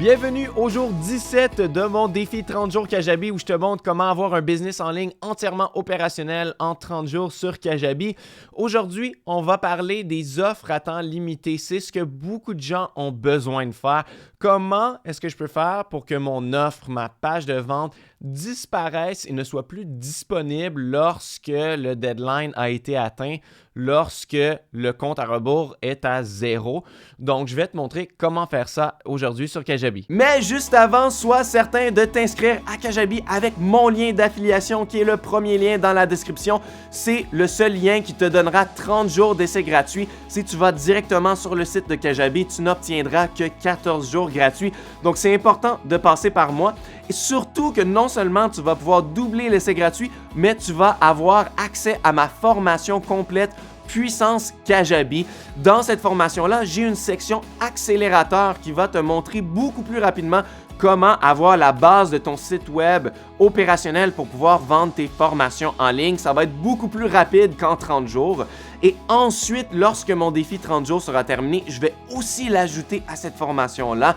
Bienvenue au jour 17 de mon défi 30 jours Kajabi où je te montre comment avoir un business en ligne entièrement opérationnel en 30 jours sur Kajabi. Aujourd'hui, on va parler des offres à temps limité. C'est ce que beaucoup de gens ont besoin de faire. Comment est-ce que je peux faire pour que mon offre, ma page de vente disparaisse et ne soit plus disponible lorsque le deadline a été atteint, lorsque le compte à rebours est à 0. Donc, je vais te montrer comment faire ça aujourd'hui sur Kajabi. Mais juste avant, sois certain de t'inscrire à Kajabi avec mon lien d'affiliation qui est le premier lien dans la description. C'est le seul lien qui te donnera 30 jours d'essai gratuit. Si tu vas directement sur le site de Kajabi, tu n'obtiendras que 14 jours gratuits. Donc, c'est important de passer par moi. Et surtout que non seulement tu vas pouvoir doubler l'essai gratuit, mais tu vas avoir accès à ma formation complète Puissance Kajabi. Dans cette formation-là, j'ai une section accélérateur qui va te montrer beaucoup plus rapidement comment avoir la base de ton site web opérationnel pour pouvoir vendre tes formations en ligne. Ça va être beaucoup plus rapide qu'en 30 jours. Et ensuite, lorsque mon défi 30 jours sera terminé, je vais aussi l'ajouter à cette formation-là.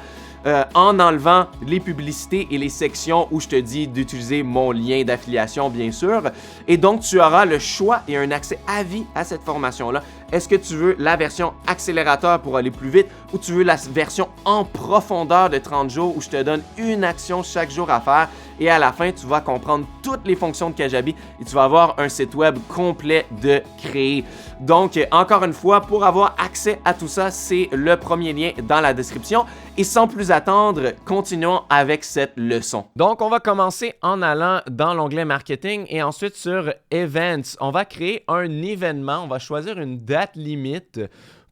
En enlevant les publicités et les sections où je te dis d'utiliser mon lien d'affiliation, bien sûr. Et donc, tu auras le choix et un accès à vie à cette formation-là. Est-ce que tu veux la version accélérateur pour aller plus vite ou tu veux la version en profondeur de 30 jours où je te donne une action chaque jour à faire et à la fin, tu vas comprendre toutes les fonctions de Kajabi et tu vas avoir un site web complet de créer. Donc, encore une fois, pour avoir accès à tout ça, c'est le premier lien dans la description. Et sans plus attendre, continuons avec cette leçon. Donc, on va commencer en allant dans l'onglet Marketing et ensuite sur Events. On va créer un événement, on va choisir une date limite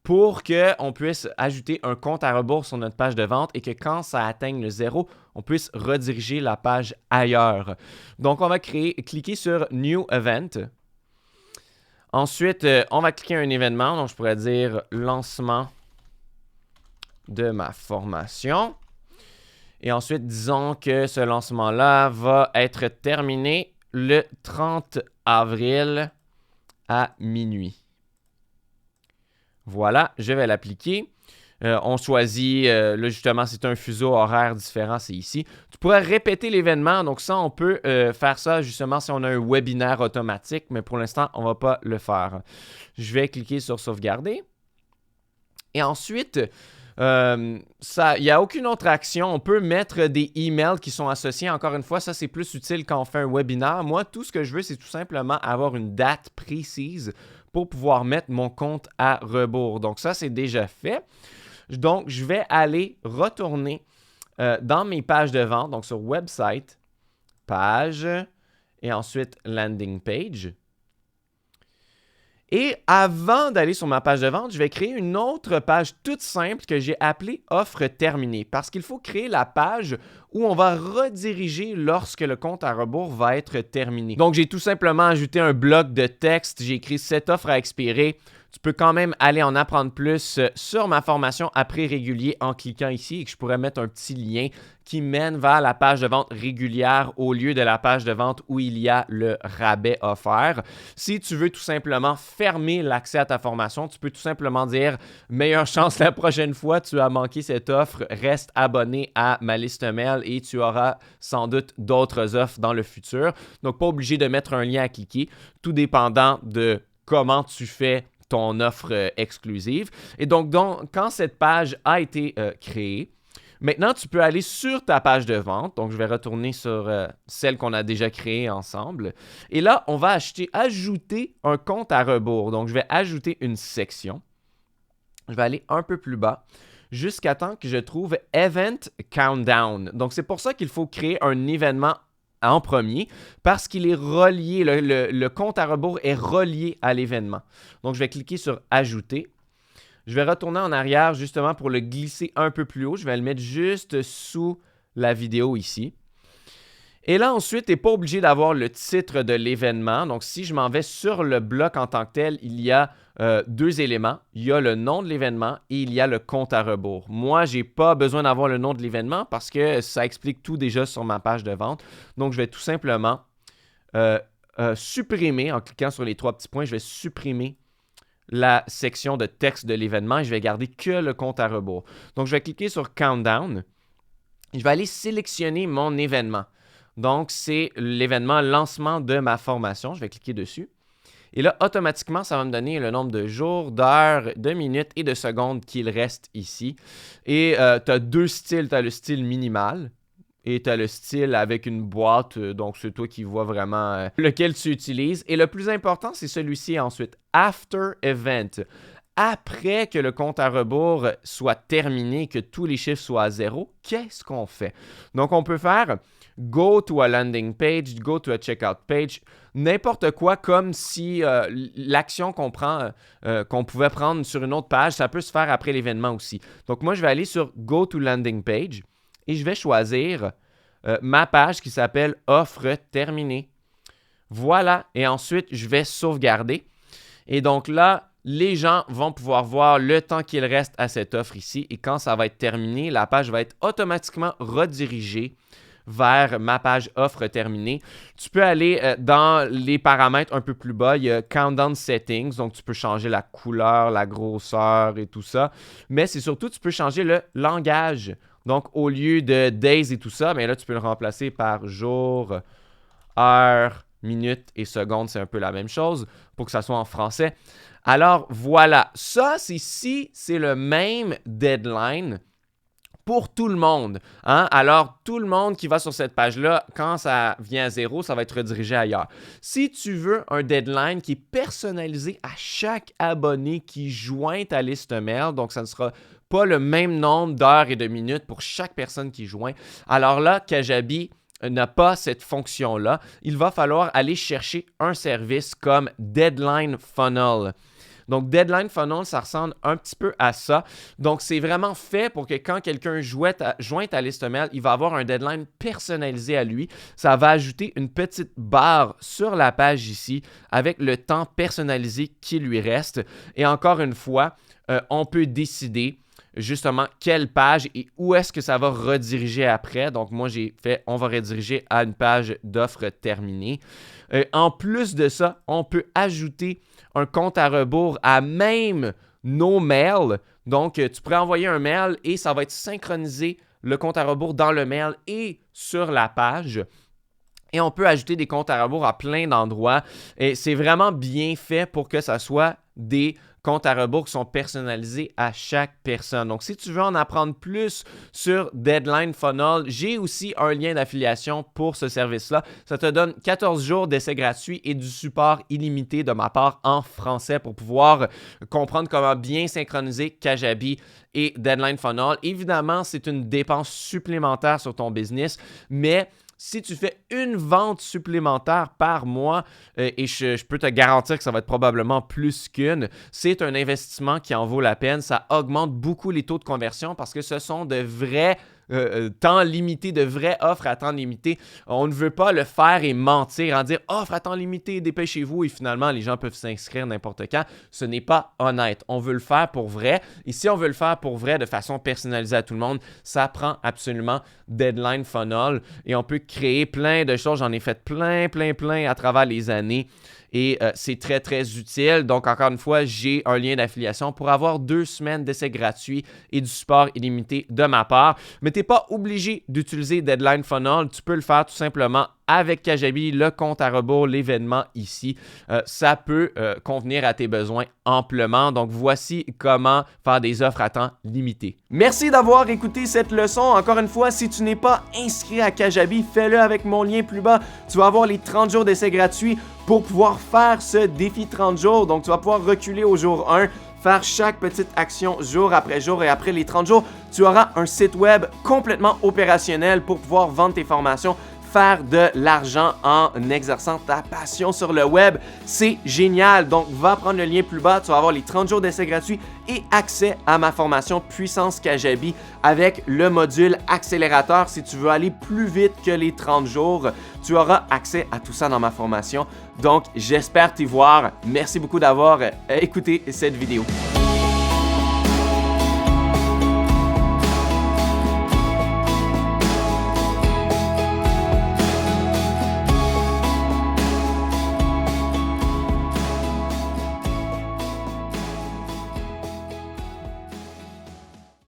pour qu'on puisse ajouter un compte à rebours sur notre page de vente et que quand ça atteigne le 0, on puisse rediriger la page ailleurs. Donc, on va cliquer sur New Event. Ensuite, on va cliquer un événement, donc je pourrais dire lancement de ma formation. Et ensuite, disons que ce lancement-là va être terminé le 30 avril à minuit. Voilà, je vais l'appliquer. On choisit, là justement, c'est un fuseau horaire différent, c'est ici. Tu pourrais répéter l'événement, donc ça, on peut faire ça justement si on a un webinaire automatique, mais pour l'instant, on ne va pas le faire. Je vais cliquer sur sauvegarder. Et ensuite, il n'y a aucune autre action. On peut mettre des emails qui sont associés. Encore une fois, ça, c'est plus utile quand on fait un webinaire. Moi, tout ce que je veux, c'est tout simplement avoir une date précise pour pouvoir mettre mon compte à rebours. Donc, ça, c'est déjà fait. Donc, je vais aller retourner dans mes pages de vente, donc sur Website, Page, et ensuite Landing Page. Et avant d'aller sur ma page de vente, je vais créer une autre page toute simple que j'ai appelée « Offre terminée » parce qu'il faut créer la page où on va rediriger lorsque le compte à rebours va être terminé. Donc, j'ai tout simplement ajouté un bloc de texte. J'ai écrit « Cette offre a expiré ». Tu peux quand même aller en apprendre plus sur ma formation à prix régulier en cliquant ici et que je pourrais mettre un petit lien qui mène vers la page de vente régulière au lieu de la page de vente où il y a le rabais offert. Si tu veux tout simplement fermer l'accès à ta formation, tu peux tout simplement dire « Meilleure chance la prochaine fois, tu as manqué cette offre, reste abonné à ma liste mail et tu auras sans doute d'autres offres dans le futur. » Donc, pas obligé de mettre un lien à cliquer, tout dépendant de comment tu fais ton offre exclusive. Et donc, quand cette page a été créée, maintenant, tu peux aller sur ta page de vente. Donc, je vais retourner sur celle qu'on a déjà créée ensemble. Et là, on va ajouter un compte à rebours. Donc, je vais ajouter une section. Je vais aller un peu plus bas jusqu'à temps que je trouve Event Countdown. Donc, c'est pour ça qu'il faut créer un événement en premier parce qu'il est relié, le compte à rebours est relié à l'événement. Donc, je vais cliquer sur « Ajouter ». Je vais retourner en arrière justement pour le glisser un peu plus haut. Je vais le mettre juste sous la vidéo ici. Et là, ensuite, tu n'es pas obligé d'avoir le titre de l'événement. Donc, si je m'en vais sur le bloc en tant que tel, il y a deux éléments. Il y a le nom de l'événement et il y a le compte à rebours. Moi, je n'ai pas besoin d'avoir le nom de l'événement parce que ça explique tout déjà sur ma page de vente. Donc, je vais tout simplement supprimer, en cliquant sur les trois petits points, je vais supprimer la section de texte de l'événement et je vais garder que le compte à rebours. Donc, je vais cliquer sur Countdown. je vais aller sélectionner mon événement. Donc, c'est l'événement lancement de ma formation. Je vais cliquer dessus. Et là, automatiquement, ça va me donner le nombre de jours, d'heures, de minutes et de secondes qu'il reste ici. Et tu as deux styles. Tu as le style minimal et tu as le style avec une boîte. Donc, c'est toi qui vois vraiment lequel tu utilises. Et le plus important, c'est celui-ci ensuite. After Event. Après que le compte à rebours soit terminé, que tous les chiffres soient à zéro, qu'est-ce qu'on fait? Donc, on peut faire go to a landing page, go to a checkout page, n'importe quoi comme si l'action qu'on prend, qu'on pouvait prendre sur une autre page, ça peut se faire après l'événement aussi. Donc, moi, je vais aller sur go to landing page et je vais choisir ma page qui s'appelle offre terminée. Voilà. Et ensuite, je vais sauvegarder. Et donc là, les gens vont pouvoir voir le temps qu'il reste à cette offre ici. Et quand ça va être terminé, la page va être automatiquement redirigée vers ma page offre terminée. Tu peux aller dans les paramètres un peu plus bas. Il y a Countdown Settings. Donc, tu peux changer la couleur, la grosseur et tout ça. Mais c'est surtout, tu peux changer le langage. Donc, au lieu de days et tout ça, bien là, tu peux le remplacer par jour, heure, minute et seconde. C'est un peu la même chose pour que ça soit en français. Alors, voilà. Ça, c'est le même deadline pour tout le monde. Hein? Alors, tout le monde qui va sur cette page-là, quand ça vient à zéro, ça va être redirigé ailleurs. Si tu veux un deadline qui est personnalisé à chaque abonné qui joint ta liste mail, donc ça ne sera pas le même nombre d'heures et de minutes pour chaque personne qui joint, alors là, Kajabi n'a pas cette fonction-là. Il va falloir aller chercher un service comme Deadline Funnel. Donc, Deadline Funnel, ça ressemble un petit peu à ça. Donc, c'est vraiment fait pour que quand quelqu'un joint ta liste mail, il va avoir un deadline personnalisé à lui. Ça va ajouter une petite barre sur la page ici avec le temps personnalisé qui lui reste. Et encore une fois, on peut décider justement quelle page et où est-ce que ça va rediriger après. Donc, moi, j'ai fait, on va rediriger à une page d'offre terminée. En plus de ça, on peut ajouter un compte à rebours à même nos mails. Donc, tu pourrais envoyer un mail et ça va être synchronisé le compte à rebours dans le mail et sur la page. Et on peut ajouter des comptes à rebours à plein d'endroits. Et c'est vraiment bien fait pour que ça soit des comptes à rebours qui sont personnalisés à chaque personne. Donc, si tu veux en apprendre plus sur Deadline Funnel, j'ai aussi un lien d'affiliation pour ce service-là. Ça te donne 14 jours d'essai gratuit et du support illimité de ma part en français pour pouvoir comprendre comment bien synchroniser Kajabi et Deadline Funnel. Évidemment, c'est une dépense supplémentaire sur ton business, mais si tu fais une vente supplémentaire par mois, et je peux te garantir que ça va être probablement plus qu'une, c'est un investissement qui en vaut la peine. Ça augmente beaucoup les taux de conversion parce que ce sont de vrais temps limité, de vraies offres à temps limité. On ne veut pas le faire et mentir en dire offre à temps limité, dépêchez-vous et finalement les gens peuvent s'inscrire n'importe quand. Ce n'est pas honnête. On veut le faire pour vrai et si on veut le faire pour vrai de façon personnalisée à tout le monde, ça prend absolument Deadline Funnel et on peut créer plein de choses. J'en ai fait plein à travers les années. Et c'est très, très utile. Donc, encore une fois, j'ai un lien d'affiliation pour avoir 2 semaines d'essai gratuit et du support illimité de ma part. Mais tu n'es pas obligé d'utiliser Deadline Funnel. Tu peux le faire tout simplement avec Kajabi, le compte à rebours, l'événement ici. Ça peut convenir à tes besoins amplement. Donc, voici comment faire des offres à temps limité. Merci d'avoir écouté cette leçon. Encore une fois, si tu n'es pas inscrit à Kajabi, fais-le avec mon lien plus bas. Tu vas avoir les 30 jours d'essai gratuit pour pouvoir faire ce défi 30 jours. Donc, tu vas pouvoir reculer au jour 1, faire chaque petite action jour après jour et après les 30 jours, tu auras un site web complètement opérationnel pour pouvoir vendre tes formations, faire de l'argent en exerçant ta passion sur le web. C'est génial. Donc, va prendre le lien plus bas. Tu vas avoir les 30 jours d'essai gratuit et accès à ma formation Puissance Kajabi avec le module accélérateur. Si tu veux aller plus vite que les 30 jours, tu auras accès à tout ça dans ma formation. Donc, j'espère t'y voir. Merci beaucoup d'avoir écouté cette vidéo.